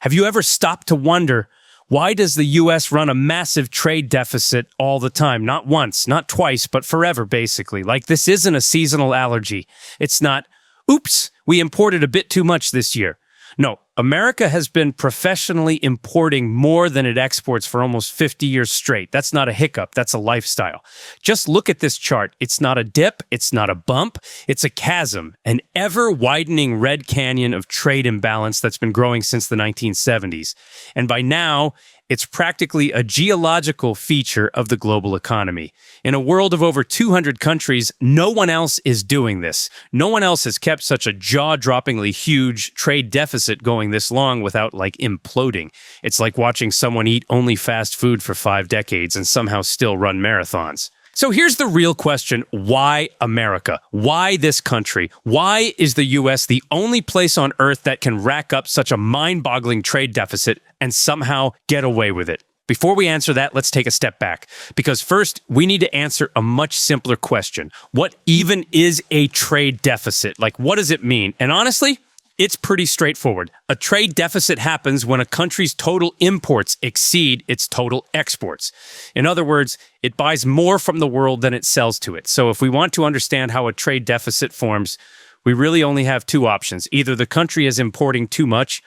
Have you ever stopped to wonder, why does the U.S. run a massive trade deficit all the time? Not once, not twice, but forever, basically. Like, this isn't a seasonal allergy. It's not, oops, we imported a bit too much this year. No, America has been professionally importing more than it exports for almost 50 years straight. That's not a hiccup. That's a lifestyle. Just look at this chart. It's not a dip. It's not a bump. It's a chasm, an ever-widening red canyon of trade imbalance that's been growing since the 1970s. And by now, it's practically a geological feature of the global economy. In a world of over 200 countries, no one else is doing this. No one else has kept such a jaw-droppingly huge trade deficit going this long without, imploding. It's like watching someone eat only fast food for 5 decades and somehow still run marathons. So here's the real question. Why America? Why this country? Why is the U.S. the only place on earth that can rack up such a mind-boggling trade deficit and somehow get away with it? Before we answer that, let's take a step back. Because first, we need to answer a much simpler question. What even is a trade deficit? What does it mean? And honestly, it's pretty straightforward. A trade deficit happens when a country's total imports exceed its total exports. In other words, it buys more from the world than it sells to it. So if we want to understand how a trade deficit forms, we really only have 2 options. Either the country is importing too much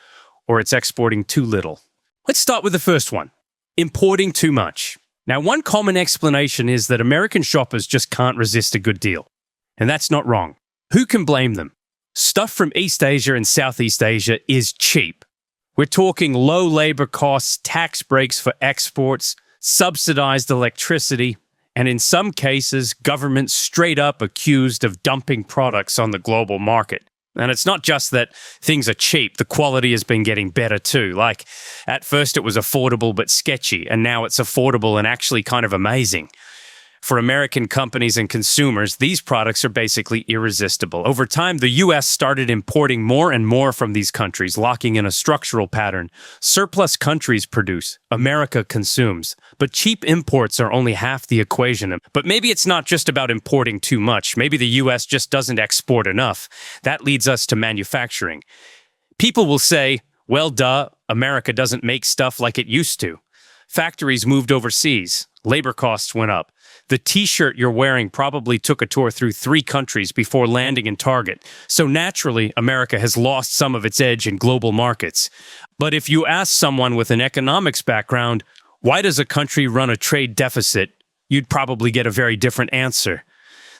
or it's exporting too little. Let's start with the first one, importing too much. Now, one common explanation is that American shoppers just can't resist a good deal. And that's not wrong. Who can blame them? Stuff from East Asia and Southeast Asia is cheap. We're talking low labor costs, tax breaks for exports, subsidized electricity, and in some cases, governments straight up accused of dumping products on the global market. And it's not just that things are cheap, the quality has been getting better too. At first it was affordable but sketchy, and now it's affordable and actually kind of amazing. For American companies and consumers, these products are basically irresistible. Over time, the U.S. started importing more and more from these countries, locking in a structural pattern. Surplus countries produce, America consumes. But cheap imports are only half the equation. But maybe it's not just about importing too much. Maybe the U.S. just doesn't export enough. That leads us to manufacturing. People will say, well, duh, America doesn't make stuff like it used to. Factories moved overseas. Labor costs went up. The t-shirt you're wearing probably took a tour through 3 countries before landing in Target. So naturally, America has lost some of its edge in global markets. But if you ask someone with an economics background, why does a country run a trade deficit? You'd probably get a very different answer.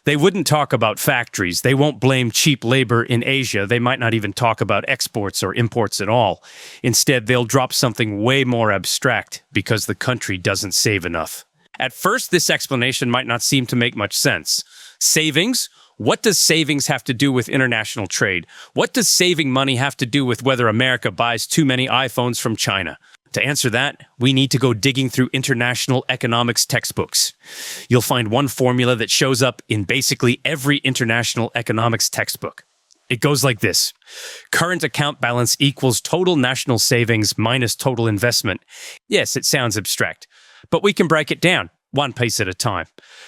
They wouldn't talk about factories. They won't blame cheap labor in Asia. They might not even talk about exports or imports at all. Instead, they'll drop something way more abstract because the country doesn't save enough. At first, this explanation might not seem to make much sense. Savings? What does savings have to do with international trade? What does saving money have to do with whether America buys too many iPhones from China? To answer that, we need to go digging through international economics textbooks. You'll find one formula that shows up in basically every international economics textbook. It goes like this. Current account balance equals total national savings minus total investment. Yes, it sounds abstract, but we can break it down, one piece at a time.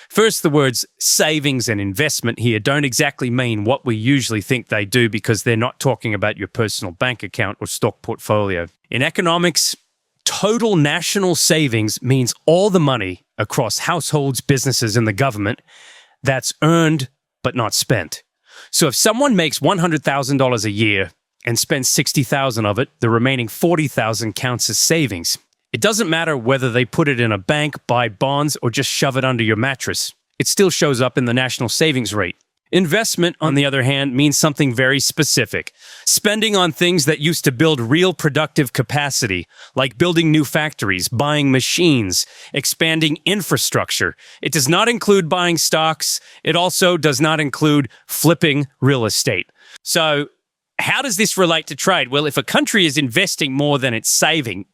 First, the words savings and investment here don't exactly mean what we usually think they do because they're not talking about your personal bank account or stock portfolio. In economics, total national savings means all the money across households, businesses, and the government that's earned but not spent. So if someone makes $100,000 a year and spends $60,000 of it, the remaining $40,000 counts as savings. It doesn't matter whether they put it in a bank, buy bonds, or just shove it under your mattress. It still shows up in the national savings rate. Investment, on the other hand, means something very specific. Spending on things that used to build real productive capacity, like building new factories, buying machines, expanding infrastructure. It does not include buying stocks. It also does not include flipping real estate. So, how does this relate to trade? Well, if a country is investing more than it's saving,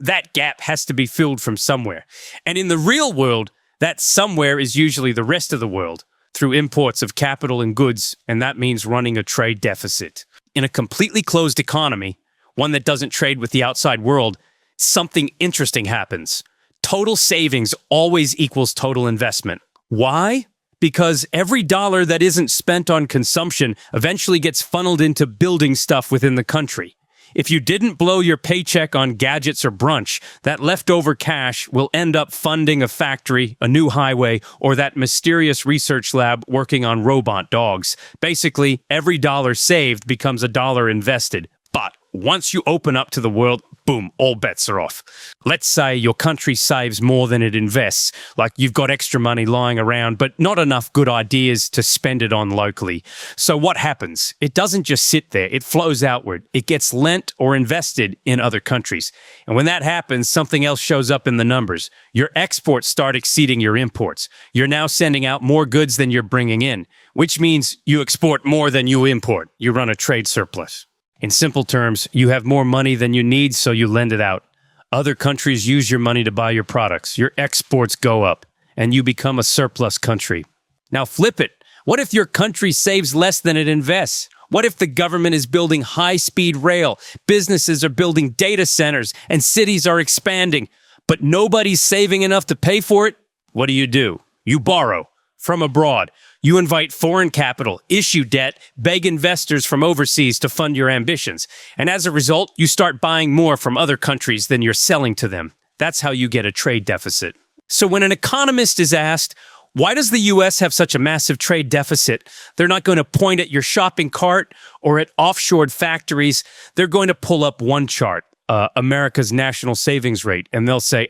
that gap has to be filled from somewhere. And in the real world, that somewhere is usually the rest of the world through imports of capital and goods, and that means running a trade deficit. In a completely closed economy, one that doesn't trade with the outside world, something interesting happens. Total savings always equals total investment. Why? Because every dollar that isn't spent on consumption eventually gets funneled into building stuff within the country. If you didn't blow your paycheck on gadgets or brunch, that leftover cash will end up funding a factory, a new highway, or that mysterious research lab working on robot dogs. Basically, every dollar saved becomes a dollar invested. But once you open up to the world, boom, all bets are off. Let's say your country saves more than it invests, like you've got extra money lying around, but not enough good ideas to spend it on locally. So what happens? It doesn't just sit there, it flows outward. It gets lent or invested in other countries. And when that happens, something else shows up in the numbers. Your exports start exceeding your imports. You're now sending out more goods than you're bringing in, which means you export more than you import. You run a trade surplus. In simple terms, you have more money than you need, so you lend it out. Other countries use your money to buy your products. Your exports go up, and you become a surplus country. Now flip it. What if your country saves less than it invests? What if the government is building high-speed rail, businesses are building data centers, and cities are expanding, but nobody's saving enough to pay for it? What do? You borrow from abroad. You invite foreign capital, issue debt, beg investors from overseas to fund your ambitions. And as a result, you start buying more from other countries than you're selling to them. That's how you get a trade deficit. So when an economist is asked, why does the U.S. have such a massive trade deficit? They're not going to point at your shopping cart or at offshored factories. They're going to pull up one chart, America's national savings rate, and they'll say,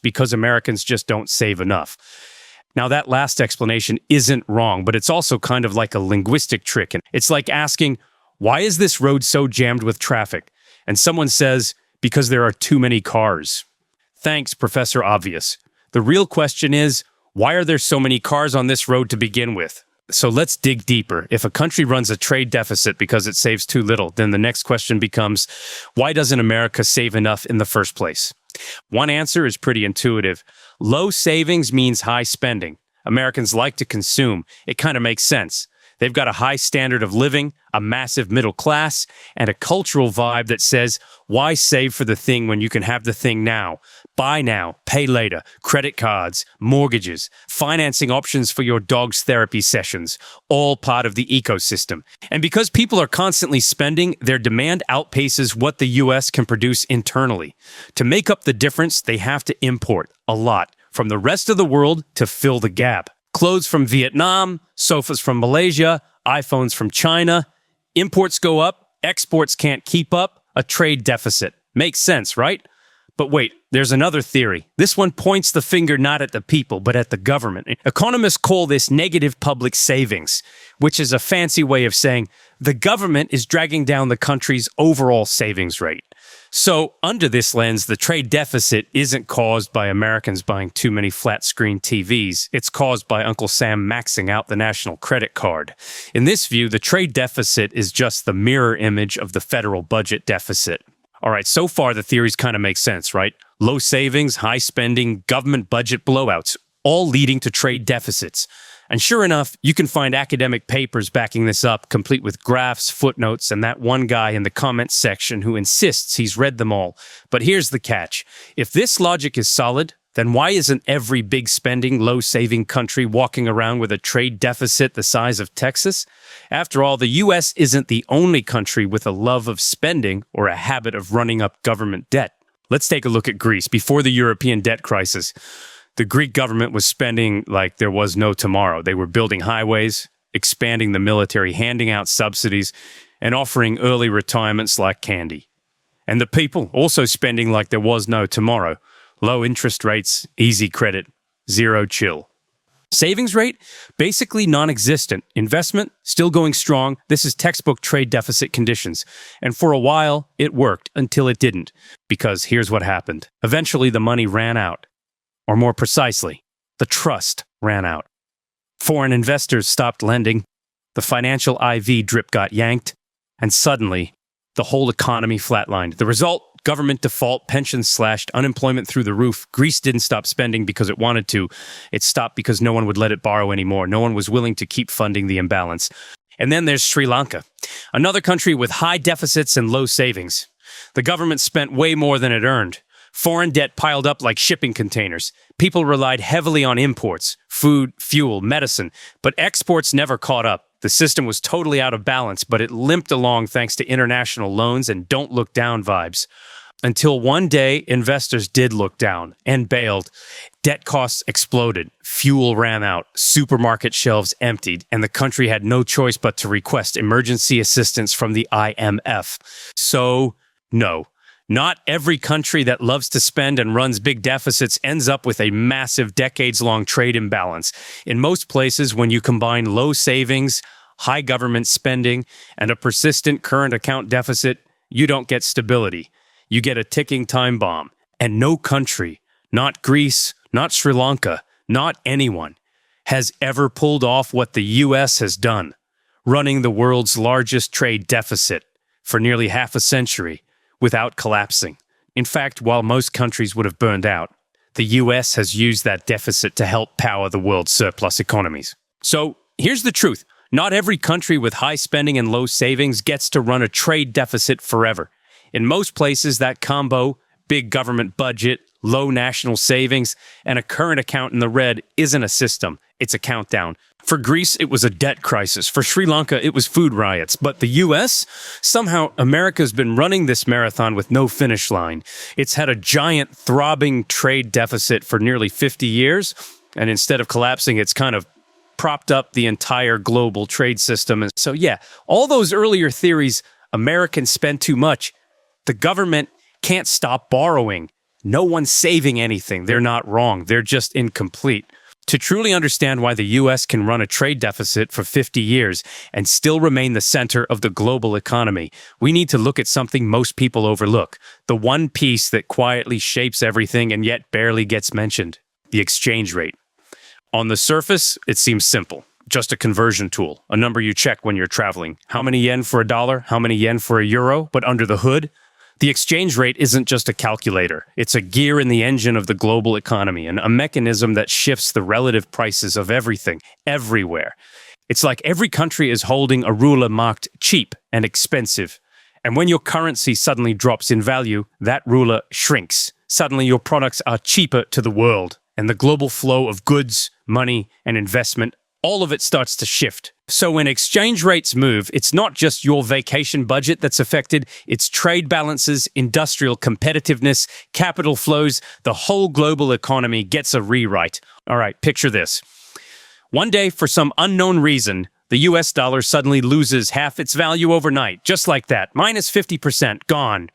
because Americans just don't save enough. Now, that last explanation isn't wrong, but it's also kind of like a linguistic trick. And it's like asking, why is this road so jammed with traffic? And someone says, because there are too many cars. Thanks, Professor Obvious. The real question is, why are there so many cars on this road to begin with? So let's dig deeper. If a country runs a trade deficit because it saves too little, then the next question becomes, why doesn't America save enough in the first place? One answer is pretty intuitive. Low savings means high spending. Americans like to consume. It kind of makes sense. They've got a high standard of living, a massive middle class, and a cultural vibe that says, why save for the thing when you can have the thing now? Buy now, pay later, credit cards, mortgages, financing options for your dog's therapy sessions, all part of the ecosystem. And because people are constantly spending, their demand outpaces what the U.S. can produce internally. To make up the difference, they have to import a lot from the rest of the world to fill the gap. Clothes from Vietnam, sofas from Malaysia, iPhones from China. Imports go up, exports can't keep up, a trade deficit. Makes sense, right? But wait, there's another theory. This one points the finger not at the people, but at the government. Economists call this negative public savings, which is a fancy way of saying the government is dragging down the country's overall savings rate. So, under this lens, the trade deficit isn't caused by Americans buying too many flat-screen TVs. It's caused by Uncle Sam maxing out the national credit card. In this view, the trade deficit is just the mirror image of the federal budget deficit. All right, so far the theories kind of make sense, right? Low savings, high spending, government budget blowouts, all leading to trade deficits. And sure enough, you can find academic papers backing this up, complete with graphs, footnotes, and that one guy in the comments section who insists he's read them all. But here's the catch. If this logic is solid, then why isn't every big spending, low saving country walking around with a trade deficit the size of Texas? After all, the U.S. isn't the only country with a love of spending or a habit of running up government debt. Let's take a look at Greece. Before the European debt crisis, the Greek government was spending like there was no tomorrow. They were building highways, expanding the military, handing out subsidies, and offering early retirements like candy. And the people also spending like there was no tomorrow. Low interest rates, easy credit, zero chill. Savings rate? Basically non-existent. Investment? Still going strong. This is textbook trade deficit conditions. And for a while, it worked until it didn't. Because here's what happened. Eventually, the money ran out. Or more precisely, the trust ran out. Foreign investors stopped lending. The financial IV drip got yanked. And suddenly, the whole economy flatlined. The result? Government default, pensions slashed, unemployment through the roof. Greece didn't stop spending because it wanted to. It stopped because no one would let it borrow anymore. No one was willing to keep funding the imbalance. And then there's Sri Lanka, another country with high deficits and low savings. The government spent way more than it earned. Foreign debt piled up like shipping containers. People relied heavily on imports, food, fuel, medicine, but exports never caught up. The system was totally out of balance, but it limped along thanks to international loans and don't look down vibes. Until one day, investors did look down and bailed. Debt costs exploded, fuel ran out, supermarket shelves emptied, and the country had no choice but to request emergency assistance from the IMF. So, no. Not every country that loves to spend and runs big deficits ends up with a massive decades-long trade imbalance. In most places, when you combine low savings, high government spending, and a persistent current account deficit, you don't get stability. You get a ticking time bomb. And no country, not Greece, not Sri Lanka, not anyone, has ever pulled off what the U.S. has done, running the world's largest trade deficit for nearly half a century without collapsing. In fact, while most countries would have burned out, the U.S. has used that deficit to help power the world's surplus economies. So here's the truth. Not every country with high spending and low savings gets to run a trade deficit forever. In most places, that combo, big government budget, low national savings, and a current account in the red isn't a system. It's a countdown. For Greece, it was a debt crisis. For Sri Lanka, it was food riots. But the U.S., somehow America's been running this marathon with no finish line. It's had a giant throbbing trade deficit for nearly 50 years. And instead of collapsing, it's kind of propped up the entire global trade system. And so, yeah, all those earlier theories, Americans spend too much. The government can't stop borrowing. No one's saving anything. They're not wrong. They're just incomplete. To truly understand why the U.S. can run a trade deficit for 50 years and still remain the center of the global economy, we need to look at something most people overlook, the one piece that quietly shapes everything and yet barely gets mentioned, the exchange rate. On the surface, it seems simple. Just a conversion tool, a number you check when you're traveling. How many yen for a dollar? How many yen for a euro? But under the hood, the exchange rate isn't just a calculator. It's a gear in the engine of the global economy and a mechanism that shifts the relative prices of everything, everywhere. It's like every country is holding a ruler marked cheap and expensive. And when your currency suddenly drops in value, that ruler shrinks. Suddenly your products are cheaper to the world, and the global flow of goods, money, and investment, all of it starts to shift. So when exchange rates move, it's not just your vacation budget that's affected, it's trade balances, industrial competitiveness, capital flows, the whole global economy gets a rewrite. All right, picture this. One day, for some unknown reason, the US dollar suddenly loses half its value overnight, just like that, minus 50%, gone.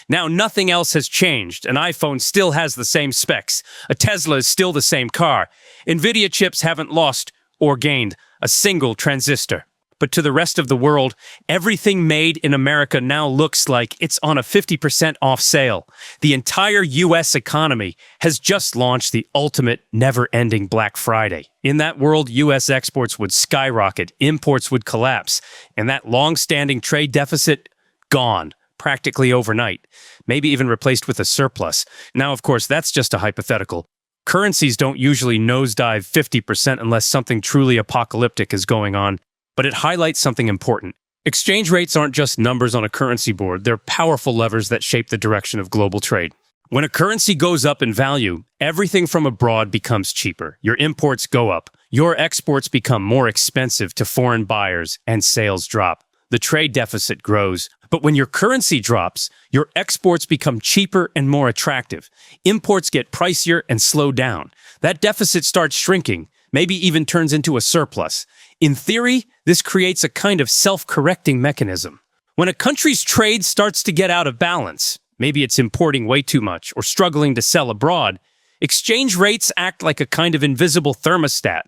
Now nothing else has changed. An iPhone still has the same specs. A Tesla is still the same car. NVIDIA chips haven't lost or gained a single transistor. But to the rest of the world, everything made in America now looks like it's on a 50% off sale. The entire U.S. economy has just launched the ultimate never-ending Black Friday. In that world, U.S. exports would skyrocket, imports would collapse, and that long-standing trade deficit, gone, practically overnight, maybe even replaced with a surplus. Now, of course, that's just a hypothetical. Currencies don't usually nosedive 50% unless something truly apocalyptic is going on, but it highlights something important. Exchange rates aren't just numbers on a currency board, they're powerful levers that shape the direction of global trade. When a currency goes up in value, everything from abroad becomes cheaper. Your imports go up, your exports become more expensive to foreign buyers, and sales drop. The trade deficit grows. But when your currency drops, your exports become cheaper and more attractive. Imports get pricier and slow down. That deficit starts shrinking, maybe even turns into a surplus. In theory, this creates a kind of self-correcting mechanism. When a country's trade starts to get out of balance, maybe it's importing way too much or struggling to sell abroad, exchange rates act like a kind of invisible thermostat,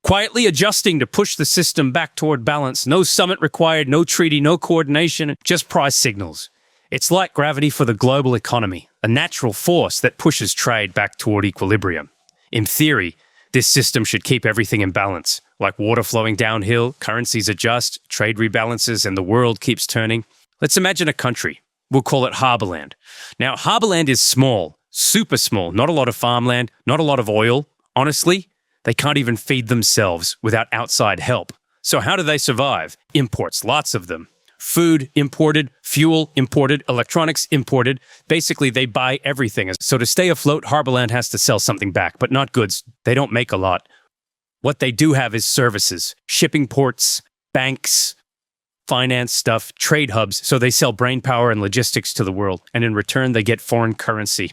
quietly adjusting to push the system back toward balance. No summit required, no treaty, no coordination, just price signals. It's like gravity for the global economy, a natural force that pushes trade back toward equilibrium. In theory, this system should keep everything in balance. Like water flowing downhill, currencies adjust, trade rebalances, and the world keeps turning. Let's imagine a country. We'll call it Harborland. Now, Harborland is small, super small, not a lot of farmland, not a lot of oil. Honestly, they can't even feed themselves without outside help. So how do they survive? Imports, lots of them. Food imported, fuel imported, electronics imported. Basically, they buy everything. So to stay afloat, Harborland has to sell something back, but not goods. They don't make a lot. What they do have is services, shipping ports, banks, finance stuff, trade hubs, so they sell brain power and logistics to the world, and in return they get foreign currency.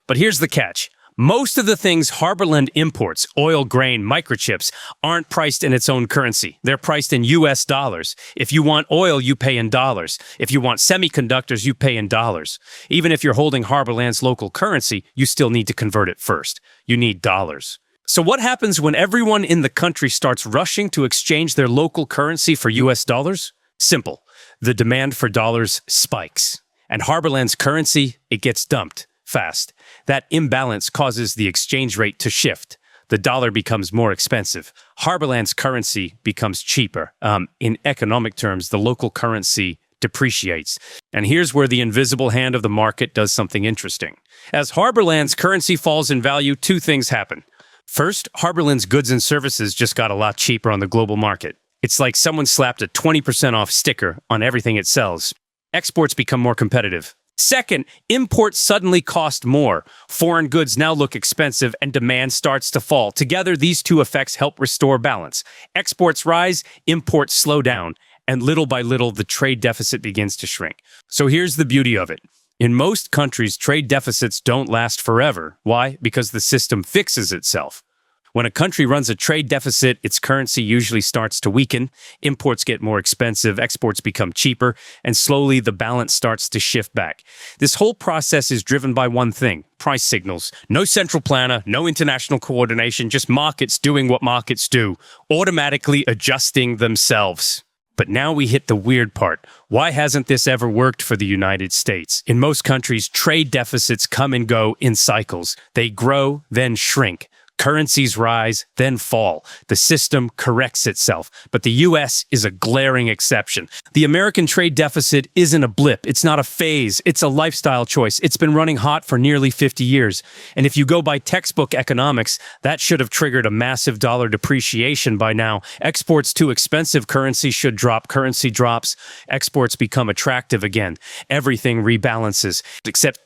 But here's the catch. Most of the things Harborland imports, oil, grain, microchips, aren't priced in its own currency. They're priced in US dollars. If you want oil, you pay in dollars. If you want semiconductors, you pay in dollars. Even if you're holding Harborland's local currency, you still need to convert it first. You need dollars. So what happens when everyone in the country starts rushing to exchange their local currency for US dollars? Simple. The demand for dollars spikes. And Harborland's currency, it gets dumped fast. That imbalance causes the exchange rate to shift. The dollar becomes more expensive. Harborland's currency becomes cheaper. In economic terms, the local currency depreciates. And here's where the invisible hand of the market does something interesting. As Harborland's currency falls in value, two things happen. First, Harborland's goods and services just got a lot cheaper on the global market. It's like someone slapped a 20% off sticker on everything it sells. Exports become more competitive. Second, imports suddenly cost more. Foreign goods now look expensive and demand starts to fall. Together, these two effects help restore balance. Exports rise, imports slow down, and little by little, the trade deficit begins to shrink. So here's the beauty of it. In most countries, trade deficits don't last forever. Why? Because the system fixes itself. When a country runs a trade deficit, its currency usually starts to weaken, imports get more expensive, exports become cheaper, and slowly the balance starts to shift back. This whole process is driven by one thing: price signals. No central planner, no international coordination, just markets doing what markets do, automatically adjusting themselves. But now we hit the weird part. Why hasn't this ever worked for the United States? In most countries, trade deficits come and go in cycles. They grow, then shrink. Currencies rise, then fall. The system corrects itself. But the U.S. is a glaring exception. The American trade deficit isn't a blip. It's not a phase. It's a lifestyle choice. It's been running hot for nearly 50 years. And if you go by textbook economics, that should have triggered a massive dollar depreciation by now. Exports to expensive currency should drop. Currency drops. Exports become attractive again. Everything rebalances. Except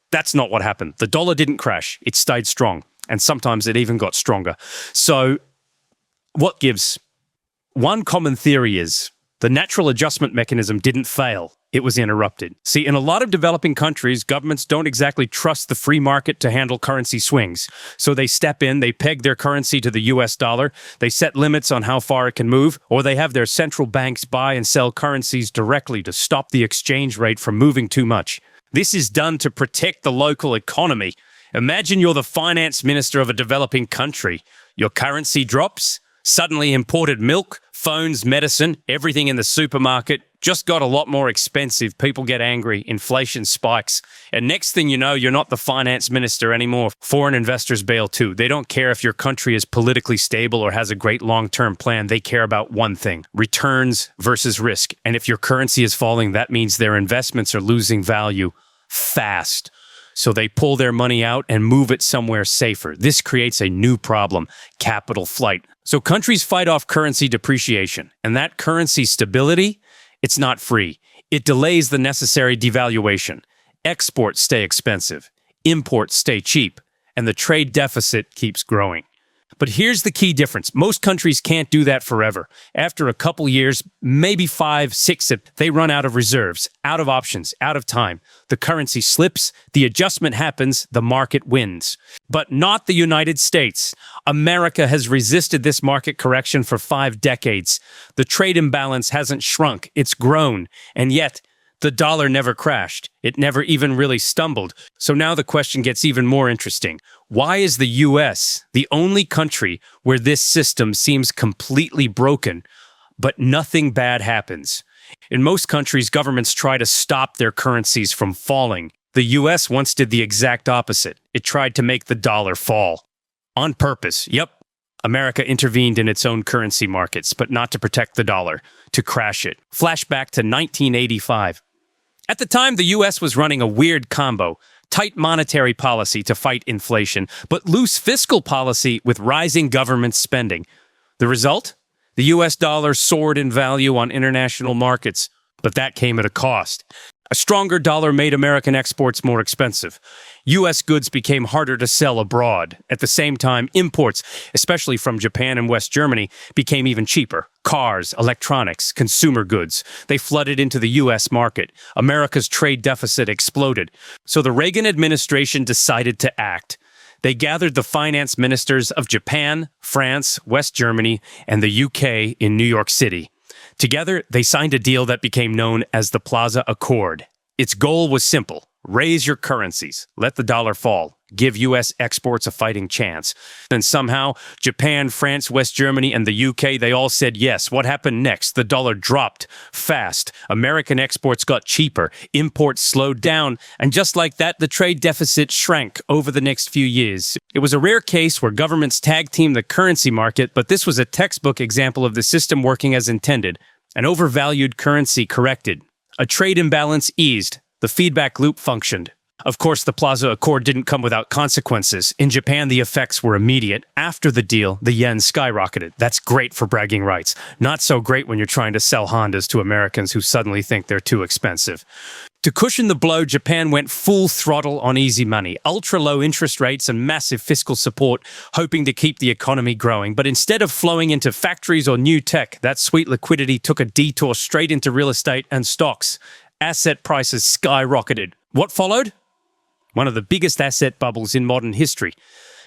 that's not what happened. The dollar didn't crash. It stayed strong. And sometimes it even got stronger. So what gives? One common theory is the natural adjustment mechanism didn't fail. It was interrupted. See, in a lot of developing countries, governments don't exactly trust the free market to handle currency swings. So they step in, they peg their currency to the US dollar, they set limits on how far it can move, or they have their central banks buy and sell currencies directly to stop the exchange rate from moving too much. This is done to protect the local economy. Imagine you're the finance minister of a developing country. Your currency drops, suddenly imported milk, phones, medicine, everything in the supermarket just got a lot more expensive. People get angry, inflation spikes, and next thing you know, you're not the finance minister anymore. Foreign investors bail too. They don't care if your country is politically stable or has a great long-term plan. They care about one thing: returns versus risk. And if your currency is falling, that means their investments are losing value fast. So they pull their money out and move it somewhere safer. This creates a new problem: capital flight. So countries fight off currency depreciation, and that currency stability, it's not free. It delays the necessary devaluation. Exports stay expensive, imports stay cheap, and the trade deficit keeps growing. But here's the key difference. Most countries can't do that forever. After a couple years, maybe 5, 6, they run out of reserves, out of options, out of time. The currency slips, the adjustment happens, the market wins. But not the United States. America has resisted this market correction for 5 decades. The trade imbalance hasn't shrunk, it's grown. And yet, the dollar never crashed. It never even really stumbled. So now the question gets even more interesting. Why is the US the only country where this system seems completely broken, but nothing bad happens? In most countries, governments try to stop their currencies from falling. The US once did the exact opposite. It tried to make the dollar fall. On purpose. Yep. America intervened in its own currency markets, but not to protect the dollar, to crash it. Flashback to 1985. At the time, the U.S. was running a weird combo: tight monetary policy to fight inflation, but loose fiscal policy with rising government spending. The result? The U.S. dollar soared in value on international markets, but that came at a cost. A stronger dollar made American exports more expensive. U.S. goods became harder to sell abroad. At the same time, imports, especially from Japan and West Germany, became even cheaper. Cars, electronics, consumer goods. They flooded into the U.S. market. America's trade deficit exploded. So the Reagan administration decided to act. They gathered the finance ministers of Japan, France, West Germany, and the UK in New York City. Together, they signed a deal that became known as the Plaza Accord. Its goal was simple: raise your currencies, let the dollar fall, give U.S. exports a fighting chance. And somehow, Japan, France, West Germany, and the UK, they all said yes. What happened next? The dollar dropped fast. American exports got cheaper. Imports slowed down. And just like that, the trade deficit shrank over the next few years. It was a rare case where governments tag-teamed the currency market, but this was a textbook example of the system working as intended. An overvalued currency corrected. A trade imbalance eased. The feedback loop functioned. Of course, the Plaza Accord didn't come without consequences. In Japan, the effects were immediate. After the deal, the yen skyrocketed. That's great for bragging rights. Not so great when you're trying to sell Hondas to Americans who suddenly think they're too expensive. To cushion the blow, Japan went full throttle on easy money, ultra-low interest rates and massive fiscal support, hoping to keep the economy growing. But instead of flowing into factories or new tech, that sweet liquidity took a detour straight into real estate and stocks. Asset prices skyrocketed. What followed? One of the biggest asset bubbles in modern history.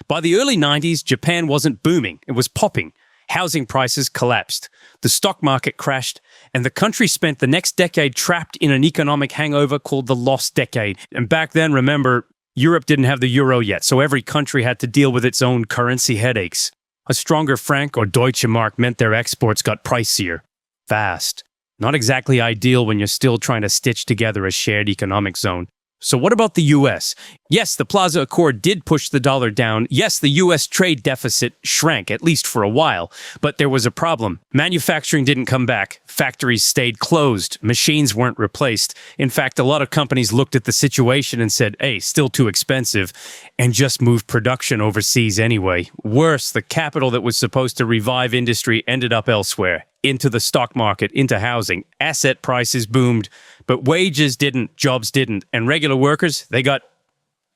By the early 90s, Japan wasn't booming, it was popping. Housing prices collapsed, the stock market crashed, and the country spent the next decade trapped in an economic hangover called the Lost Decade. And back then, remember, Europe didn't have the euro yet, so every country had to deal with its own currency headaches. A stronger franc or Deutsche Mark meant their exports got pricier, fast. Not exactly ideal when you're still trying to stitch together a shared economic zone. So what about the U.S.? Yes, the Plaza Accord did push the dollar down. Yes, the U.S. trade deficit shrank, at least for a while. But there was a problem. Manufacturing didn't come back. Factories stayed closed. Machines weren't replaced. In fact, a lot of companies looked at the situation and said, hey, still too expensive, and just moved production overseas anyway. Worse, the capital that was supposed to revive industry ended up elsewhere. Into the stock market, into housing. Asset prices boomed, but wages didn't, jobs didn't, and regular workers, they got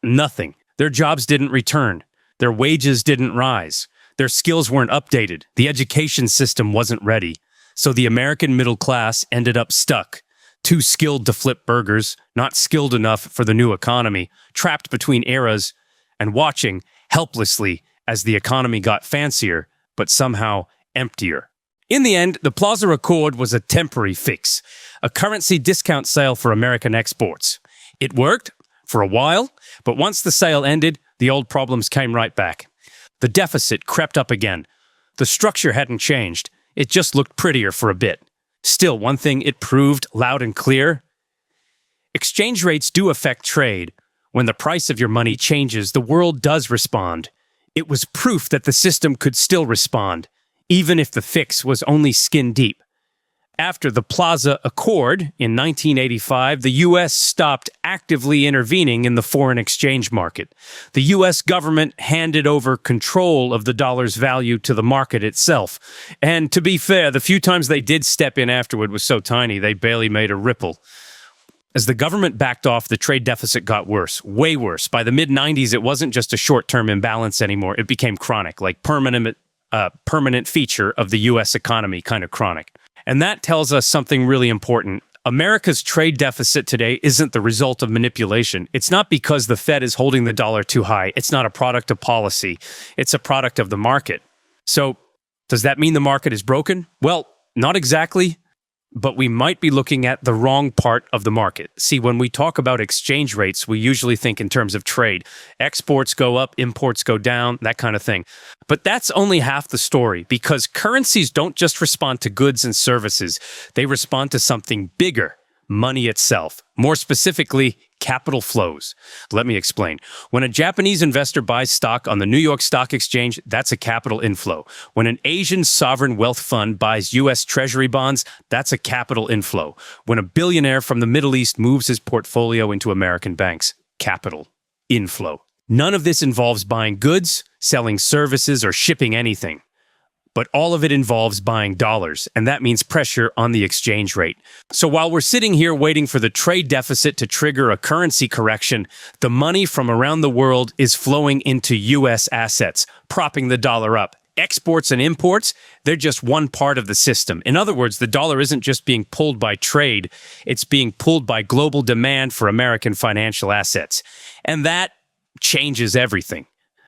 nothing. Their jobs didn't return. Their wages didn't rise. Their skills weren't updated. The education system wasn't ready. So the American middle class ended up stuck. Too skilled to flip burgers, not skilled enough for the new economy, trapped between eras, and watching helplessly as the economy got fancier, but somehow emptier. In the end, the Plaza Accord was a temporary fix, a currency discount sale for American exports. It worked for a while, but once the sale ended, the old problems came right back. The deficit crept up again. The structure hadn't changed. It just looked prettier for a bit. Still, one thing it proved loud and clear: exchange rates do affect trade. When the price of your money changes, the world does respond. It was proof that the system could still respond, even if the fix was only skin deep. After the Plaza Accord in 1985, the U.S. stopped actively intervening in the foreign exchange market. The U.S. government handed over control of the dollar's value to the market itself. And to be fair, the few times they did step in afterward was so tiny they barely made a ripple. As the government backed off, the trade deficit got worse, way worse. By the mid-90s, it wasn't just a short-term imbalance anymore. It became chronic, like permanent feature of the U.S. economy, kind of chronic. And that tells us something really important. America's trade deficit today isn't the result of manipulation. It's not because the Fed is holding the dollar too high. It's not a product of policy. It's a product of the market. So, does that mean the market is broken? Well, not exactly, but we might be looking at the wrong part of the market. See, when we talk about exchange rates, we usually think in terms of trade. Exports go up, imports go down, that kind of thing. But that's only half the story, because currencies don't just respond to goods and services. They respond to something bigger, money itself. More specifically, capital flows. Let me explain. When a Japanese investor buys stock on the New York Stock Exchange, that's a capital inflow. When an Asian sovereign wealth fund buys U.S. Treasury bonds, that's a capital inflow. When a billionaire from the Middle East moves his portfolio into American banks, capital inflow. None of this involves buying goods, selling services, or shipping anything. but all of it involves buying dollars, and that means pressure on the exchange rate. So while we're sitting here waiting for the trade deficit to trigger a currency correction, the money from around the world is flowing into U.S. assets, propping the dollar up. Exports and imports, they're just one part of the system. In other words, the dollar isn't just being pulled by trade, it's being pulled by global demand for American financial assets. And that changes everything.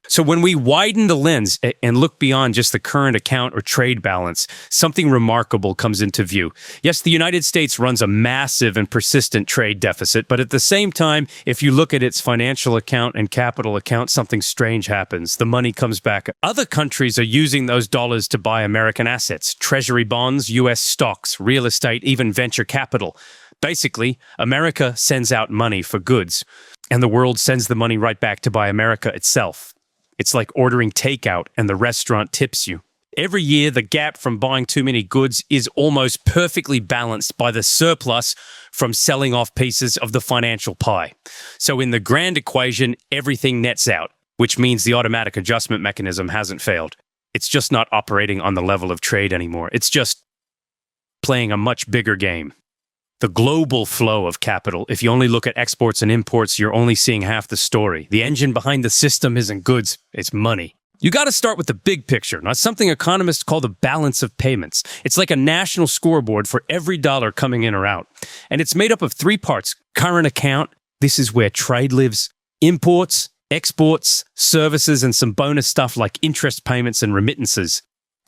So when we widen the lens and look beyond just the current account or trade balance, something remarkable comes into view. Yes, the United States runs a massive and persistent trade deficit, but at the same time, if you look at its financial account and capital account, something strange happens. The money comes back. Other countries are using those dollars to buy American assets, treasury bonds, U.S. stocks, real estate, even venture capital. Basically, America sends out money for goods, and the world sends the money right back to buy America itself. It's like ordering takeout and the restaurant tips you. Every year, the gap from buying too many goods is almost perfectly balanced by the surplus from selling off pieces of the financial pie. So in the grand equation, everything nets out, which means the automatic adjustment mechanism hasn't failed. It's just not operating on the level of trade anymore. It's just playing a much bigger game. The global flow of capital, if you only look at exports and imports, you're only seeing half the story. The engine behind the system isn't goods, it's money. You got to start with the big picture, not something economists call the balance of payments. It's like a national scoreboard for every dollar coming in or out. And it's made up of three parts. Current account, this is where trade lives. Imports, exports, services, and some bonus stuff like interest payments and remittances.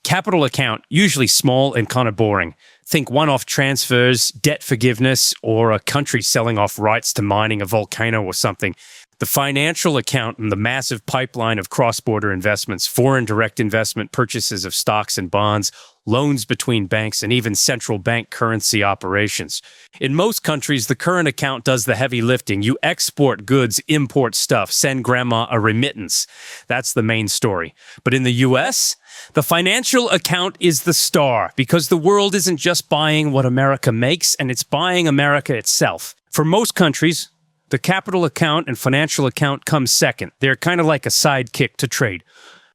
Capital account, usually small and kind of boring. Think one-off transfers, debt forgiveness, or a country selling off rights to mining a volcano or something. The financial account and the massive pipeline of cross-border investments, foreign direct investment, purchases of stocks and bonds, loans between banks, and even central bank currency operations. In most countries, the current account does the heavy lifting. You export goods, import stuff, send grandma a remittance. That's the main story. But in the U.S., the financial account is the star because the world isn't just buying what America makes, and it's buying America itself. For most countries, the capital account and financial account come second. They're kind of like a sidekick to trade.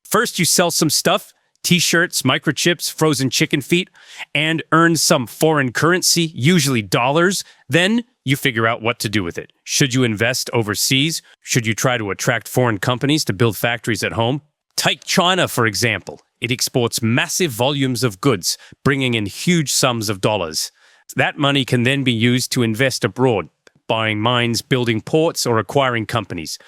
First, you sell some stuff, t-shirts, microchips, frozen chicken feet, and earn some foreign currency, usually dollars. Then you figure out what to do with it. Should you invest overseas? Should you try to attract foreign companies to build factories at home? Take China, for example. It exports massive volumes of goods, bringing in huge sums of dollars. That money can then be used to invest abroad, buying mines, building ports, or acquiring companies.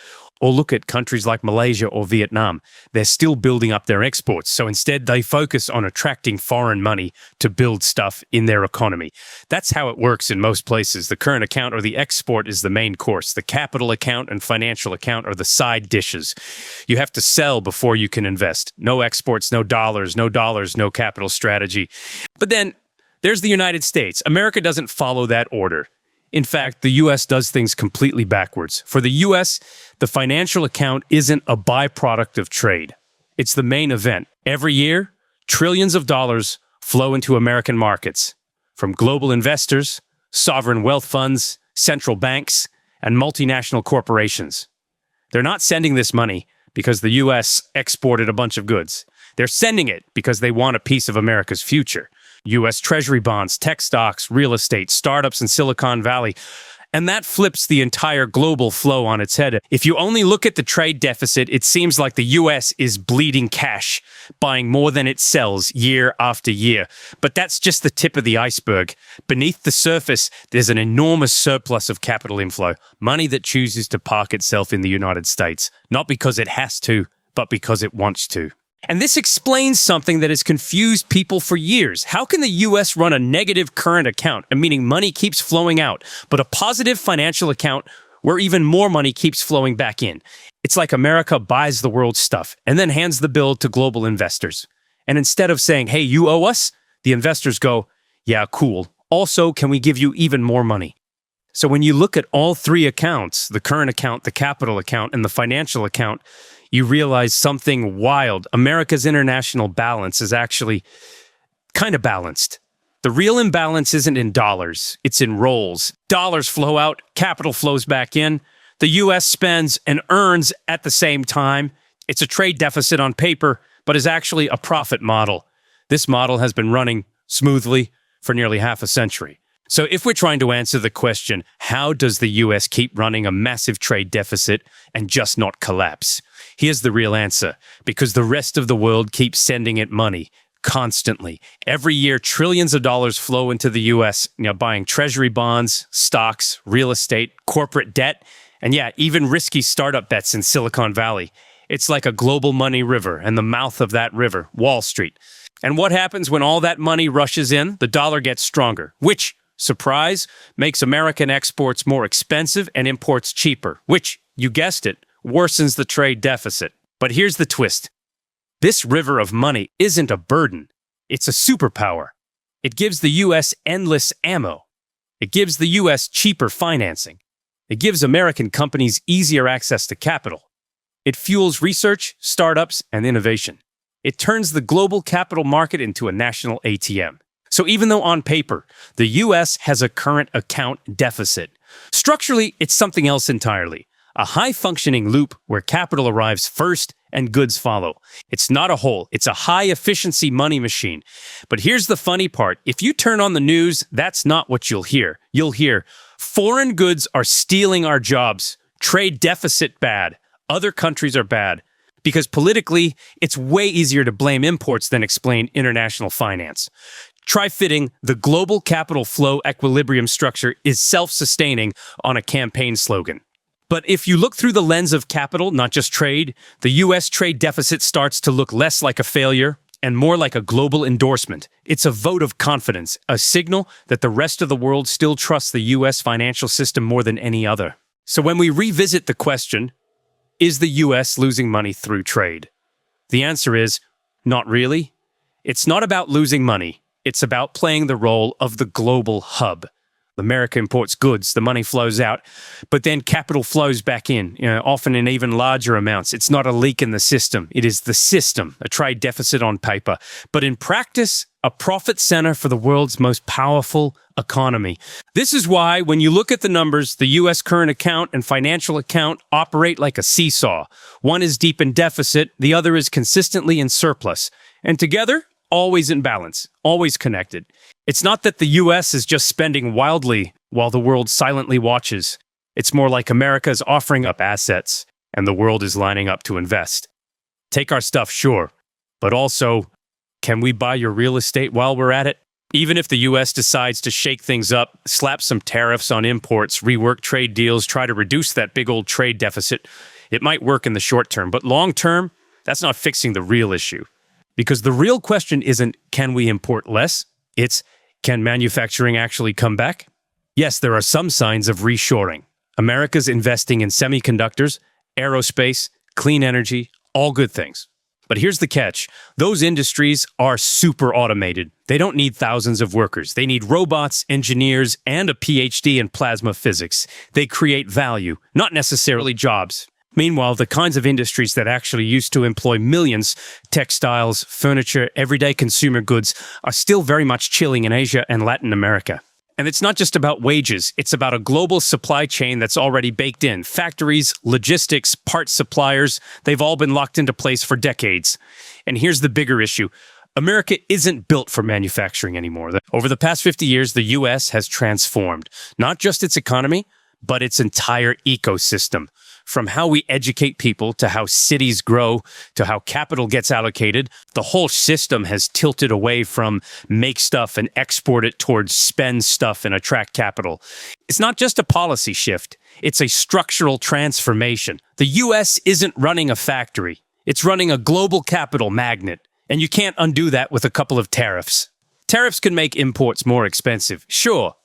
Or look at countries like Malaysia or Vietnam. They're still building up their exports, so instead they focus on attracting foreign money to build stuff in their economy. That's how it works in most places. The current account or the export is the main course. The capital account and financial account are the side dishes. You have to sell before you can invest. No exports, no dollars, no capital strategy. But then there's the United States. America doesn't follow that order. In fact, the U.S. does things completely backwards. For the U.S., the financial account isn't a byproduct of trade. It's the main event. Every year, trillions of dollars flow into American markets from global investors, sovereign wealth funds, central banks, and multinational corporations. They're not sending this money because the U.S. exported a bunch of goods. They're sending it because they want a piece of America's future. U.S. Treasury bonds, tech stocks, real estate, startups in Silicon Valley. And that flips the entire global flow on its head. If you only look at the trade deficit, it seems like the U.S. is bleeding cash, buying more than it sells year after year. But that's just the tip of the iceberg. Beneath the surface, there's an enormous surplus of capital inflow, money that chooses to park itself in the United States, not because it has to, but because it wants to. And this explains something that has confused people for years. How can the U.S. run a negative current account, meaning money keeps flowing out, but a positive financial account where even more money keeps flowing back in? It's like America buys the world's stuff and then hands the bill to global investors. And instead of saying, hey, you owe us, the investors go, yeah, cool. Also, can we give you even more money? So when you look at all three accounts, the current account, the capital account, and the financial account, you realize something wild. America's international balance is actually kind of balanced. The real imbalance isn't in dollars, it's in roles. Dollars flow out, capital flows back in. The U.S. spends and earns at the same time. It's a trade deficit on paper, but is actually a profit model. This model has been running smoothly for nearly half a century. So if we're trying to answer the question, how does the US keep running a massive trade deficit and just not collapse? Here's the real answer. Because the rest of the world keeps sending it money constantly. Every year, trillions of dollars flow into the US, buying treasury bonds, stocks, real estate, corporate debt, and even risky startup bets in Silicon Valley. It's like a global money river, and the mouth of that river, Wall Street. And what happens when all that money rushes in? The dollar gets stronger, which, surprise, makes American exports more expensive and imports cheaper, which, you guessed it, worsens the trade deficit. But here's the twist. This river of money isn't a burden. It's a superpower. It gives the U.S. endless ammo. It gives the U.S. cheaper financing. It gives American companies easier access to capital. It fuels research, startups, and innovation. It turns the global capital market into a national ATM. So even though on paper, the U.S. has a current account deficit, structurally, it's something else entirely. A high-functioning loop where capital arrives first and goods follow. It's not a hole. It's a high-efficiency money machine. But here's the funny part. If you turn on the news, that's not what you'll hear. You'll hear, foreign goods are stealing our jobs. Trade deficit bad. Other countries are bad. Because politically, it's way easier to blame imports than explain international finance. Try fitting the global capital flow equilibrium structure is self-sustaining on a campaign slogan. But if you look through the lens of capital, not just trade, the U.S. trade deficit starts to look less like a failure and more like a global endorsement. It's a vote of confidence, a signal that the rest of the world still trusts the U.S. financial system more than any other. So when we revisit the question, is the U.S. losing money through trade? The answer is, not really. It's not about losing money. It's about playing the role of the global hub. America imports goods, the money flows out, but then capital flows back in, often in even larger amounts. It's not a leak in the system. It is the system, a trade deficit on paper. But in practice, a profit center for the world's most powerful economy. This is why, when you look at the numbers, the U.S. current account and financial account operate like a seesaw. One is deep in deficit, the other is consistently in surplus. And together, always in balance, always connected. It's not that the U.S. is just spending wildly while the world silently watches. It's more like America is offering up assets and the world is lining up to invest. Take our stuff, sure, but also, can we buy your real estate while we're at it? Even if the U.S. decides to shake things up, slap some tariffs on imports, rework trade deals, try to reduce that big old trade deficit, it might work in the short term, but long term, that's not fixing the real issue. Because the real question isn't, can we import less? It's, can manufacturing actually come back? Yes, there are some signs of reshoring. America's investing in semiconductors, aerospace, clean energy, all good things. But here's the catch. Those industries are super automated. They don't need thousands of workers. They need robots, engineers, and a PhD in plasma physics. They create value, not necessarily jobs. Meanwhile, the kinds of industries that actually used to employ millions, textiles, furniture, everyday consumer goods, are still very much chilling in Asia and Latin America. And it's not just about wages, it's about a global supply chain that's already baked in. Factories, logistics, parts suppliers, they've all been locked into place for decades. And here's the bigger issue. America isn't built for manufacturing anymore. Over the past 50 years, the U.S. has transformed, not just its economy, but its entire ecosystem. From how we educate people to how cities grow to how capital gets allocated, the whole system has tilted away from make stuff and export it towards spend stuff and attract capital. It's not just a policy shift. It's a structural transformation. The U.S. isn't running a factory. It's running a global capital magnet. And you can't undo that with a couple of tariffs. Tariffs can make imports more expensive, sure.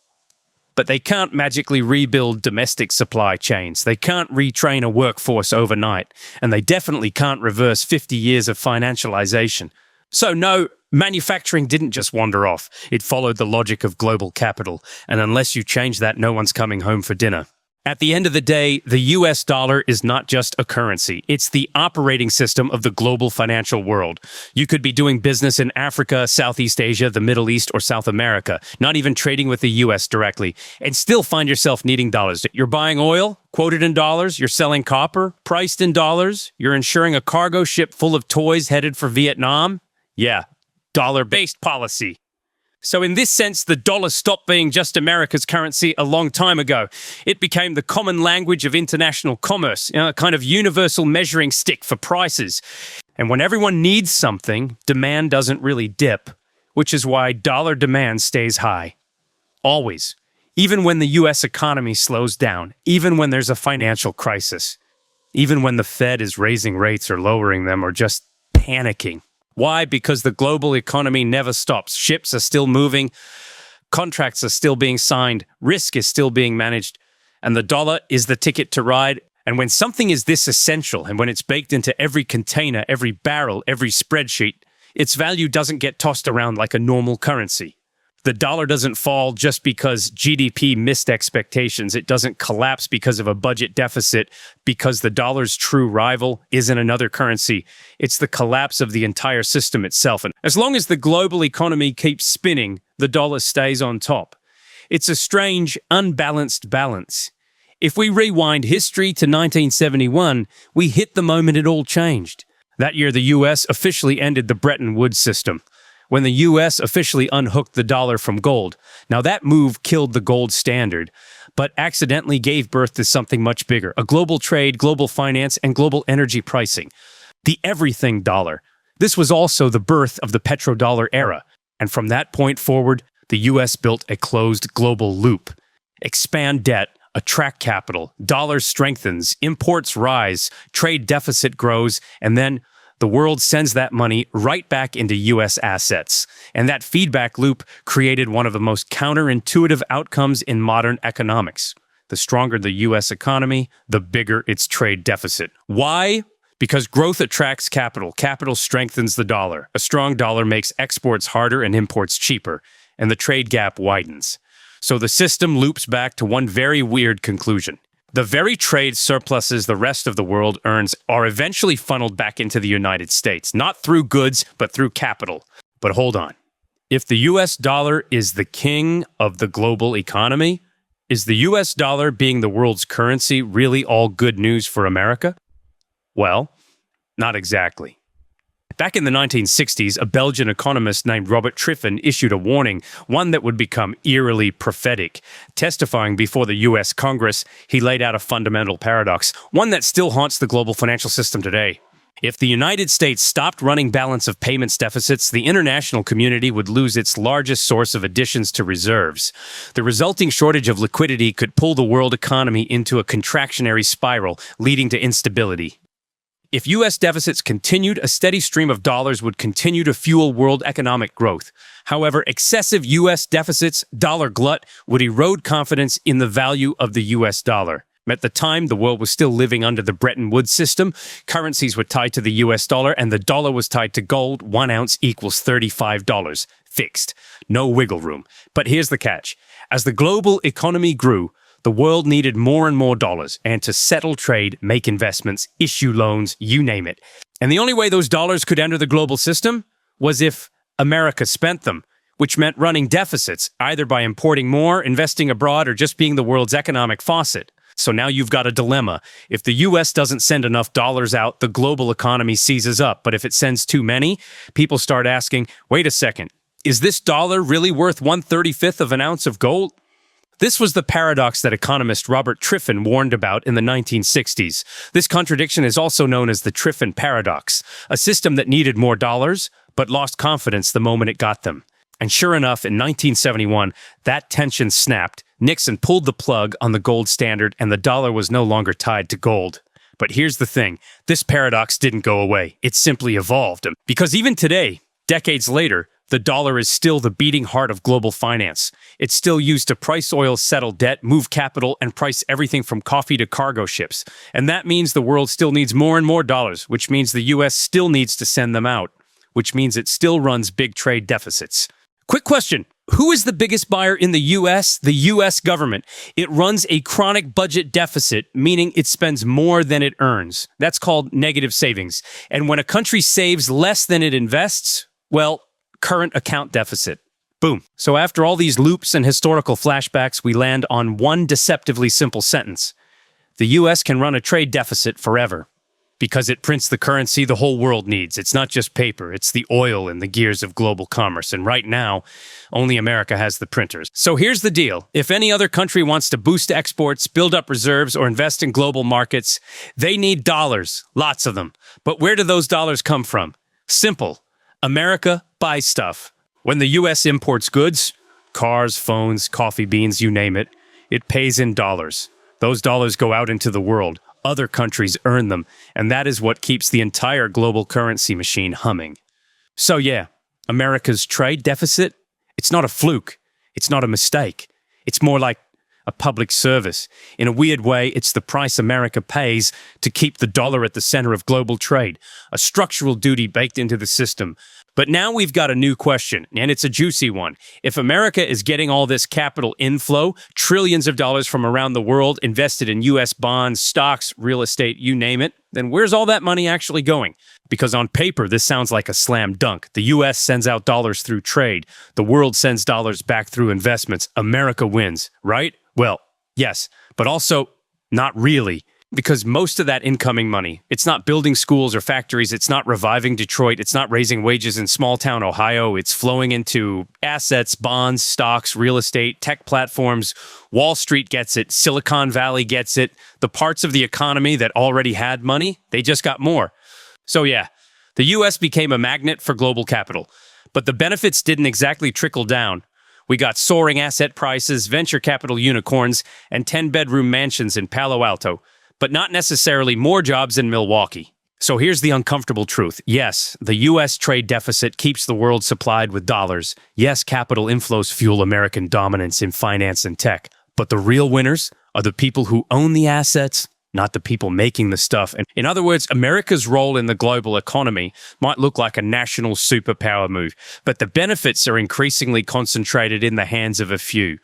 But they can't magically rebuild domestic supply chains. They can't retrain a workforce overnight. And they definitely can't reverse 50 years of financialization. So no, manufacturing didn't just wander off. It followed the logic of global capital. And unless you change that, no one's coming home for dinner. At the end of the day, the US dollar is not just a currency. It's the operating system of the global financial world. You could be doing business in Africa, Southeast Asia, the Middle East, or South America, not even trading with the US directly, and still find yourself needing dollars. You're buying oil, quoted in dollars. You're selling copper, priced in dollars. You're insuring a cargo ship full of toys headed for Vietnam. Yeah, dollar-based policy. So in this sense, the dollar stopped being just America's currency a long time ago. It became the common language of international commerce, a kind of universal measuring stick for prices. And when everyone needs something, demand doesn't really dip, which is why dollar demand stays high. Always. Even when the US economy slows down, even when there's a financial crisis, even when the Fed is raising rates or lowering them or just panicking. Why? Because the global economy never stops. Ships are still moving, contracts are still being signed, risk is still being managed, and the dollar is the ticket to ride. And when something is this essential, and when it's baked into every container, every barrel, every spreadsheet, its value doesn't get tossed around like a normal currency. The dollar doesn't fall just because GDP missed expectations. It doesn't collapse because of a budget deficit, because the dollar's true rival isn't another currency. It's the collapse of the entire system itself. And as long as the global economy keeps spinning, the dollar stays on top. It's a strange, unbalanced balance. If we rewind history to 1971, we hit the moment it all changed. That year, the US officially ended the Bretton Woods system, when the US officially unhooked the dollar from gold. Now that move killed the gold standard, but accidentally gave birth to something much bigger, a global trade, global finance, and global energy pricing. The everything dollar. This was also the birth of the petrodollar era, and from that point forward, the US built a closed global loop. Expand debt, attract capital, dollar strengthens, imports rise, trade deficit grows, and then the world sends that money right back into U.S. assets. And that feedback loop created one of the most counterintuitive outcomes in modern economics. The stronger the U.S. economy, the bigger its trade deficit. Why? Because growth attracts capital. Capital strengthens the dollar. A strong dollar makes exports harder and imports cheaper, and the trade gap widens. So the system loops back to one very weird conclusion. The very trade surpluses the rest of the world earns are eventually funneled back into the United States, not through goods, but through capital. But hold on. If the US dollar is the king of the global economy, is the US dollar being the world's currency really all good news for America? Well, not exactly. Back in the 1960s, a Belgian economist named Robert Triffin issued a warning, one that would become eerily prophetic. Testifying before the U.S. Congress, he laid out a fundamental paradox, one that still haunts the global financial system today. If the United States stopped running balance of payments deficits, the international community would lose its largest source of additions to reserves. The resulting shortage of liquidity could pull the world economy into a contractionary spiral, leading to instability. If U.S. deficits continued, a steady stream of dollars would continue to fuel world economic growth. However, excessive U.S. deficits, dollar glut, would erode confidence in the value of the U.S. dollar. At the time, the world was still living under the Bretton Woods system. Currencies were tied to the U.S. dollar, and the dollar was tied to gold. 1 ounce equals $35. Fixed. No wiggle room. But here's the catch. As the global economy grew, the world needed more and more dollars, and to settle trade, make investments, issue loans, you name it. And the only way those dollars could enter the global system was if America spent them, which meant running deficits, either by importing more, investing abroad, or just being the world's economic faucet. So now you've got a dilemma. If the US doesn't send enough dollars out, the global economy seizes up. But if it sends too many, people start asking, wait a second, is this dollar really worth 1/35 of an ounce of gold? This was the paradox that economist Robert Triffin warned about in the 1960s. This contradiction is also known as the Triffin paradox, a system that needed more dollars, but lost confidence the moment it got them. And sure enough, in 1971, that tension snapped. Nixon pulled the plug on the gold standard, and the dollar was no longer tied to gold. But here's the thing. This paradox didn't go away. It simply evolved. Because even today, decades later, the dollar is still the beating heart of global finance. It's still used to price oil, settle debt, move capital, and price everything from coffee to cargo ships. And that means the world still needs more and more dollars, which means the US still needs to send them out, which means it still runs big trade deficits. Quick question. Who is the biggest buyer in the US? The US government. It runs a chronic budget deficit, meaning it spends more than it earns. That's called negative savings. And when a country saves less than it invests, well, current account deficit. Boom. So after all these loops and historical flashbacks, we land on one deceptively simple sentence. The US can run a trade deficit forever because it prints the currency the whole world needs. It's not just paper, it's the oil and the gears of global commerce. And right now, only America has the printers. So here's the deal. If any other country wants to boost exports, build up reserves, or invest in global markets, they need dollars, lots of them. But where do those dollars come from? Simple. America buys stuff. When the U.S. imports goods, cars, phones, coffee beans, you name it, it pays in dollars. Those dollars go out into the world. Other countries earn them, and that is what keeps the entire global currency machine humming. So yeah, America's trade deficit, it's not a fluke. It's not a mistake. It's more like a public service. In a weird way, it's the price America pays to keep the dollar at the center of global trade, a structural duty baked into the system. But now we've got a new question, and it's a juicy one. If America is getting all this capital inflow, trillions of dollars from around the world invested in U.S. bonds, stocks, real estate, you name it, then where's all that money actually going? Because on paper, this sounds like a slam dunk. The U.S. sends out dollars through trade. The world sends dollars back through investments. America wins, right? Well, yes, but also not really. Because most of that incoming money, it's not building schools or factories, it's not reviving Detroit, it's not raising wages in small-town Ohio, it's flowing into assets, bonds, stocks, real estate, tech platforms. Wall Street gets it, Silicon Valley gets it. The parts of the economy that already had money, they just got more. So yeah, the U.S. became a magnet for global capital. But the benefits didn't exactly trickle down. We got soaring asset prices, venture capital unicorns, and 10-bedroom mansions in Palo Alto. But not necessarily more jobs in Milwaukee. So here's the uncomfortable truth. Yes, the U.S. trade deficit keeps the world supplied with dollars. Yes, capital inflows fuel American dominance in finance and tech. But the real winners are the people who own the assets, not the people making the stuff. And in other words, America's role in the global economy might look like a national superpower move, but the benefits are increasingly concentrated in the hands of a few.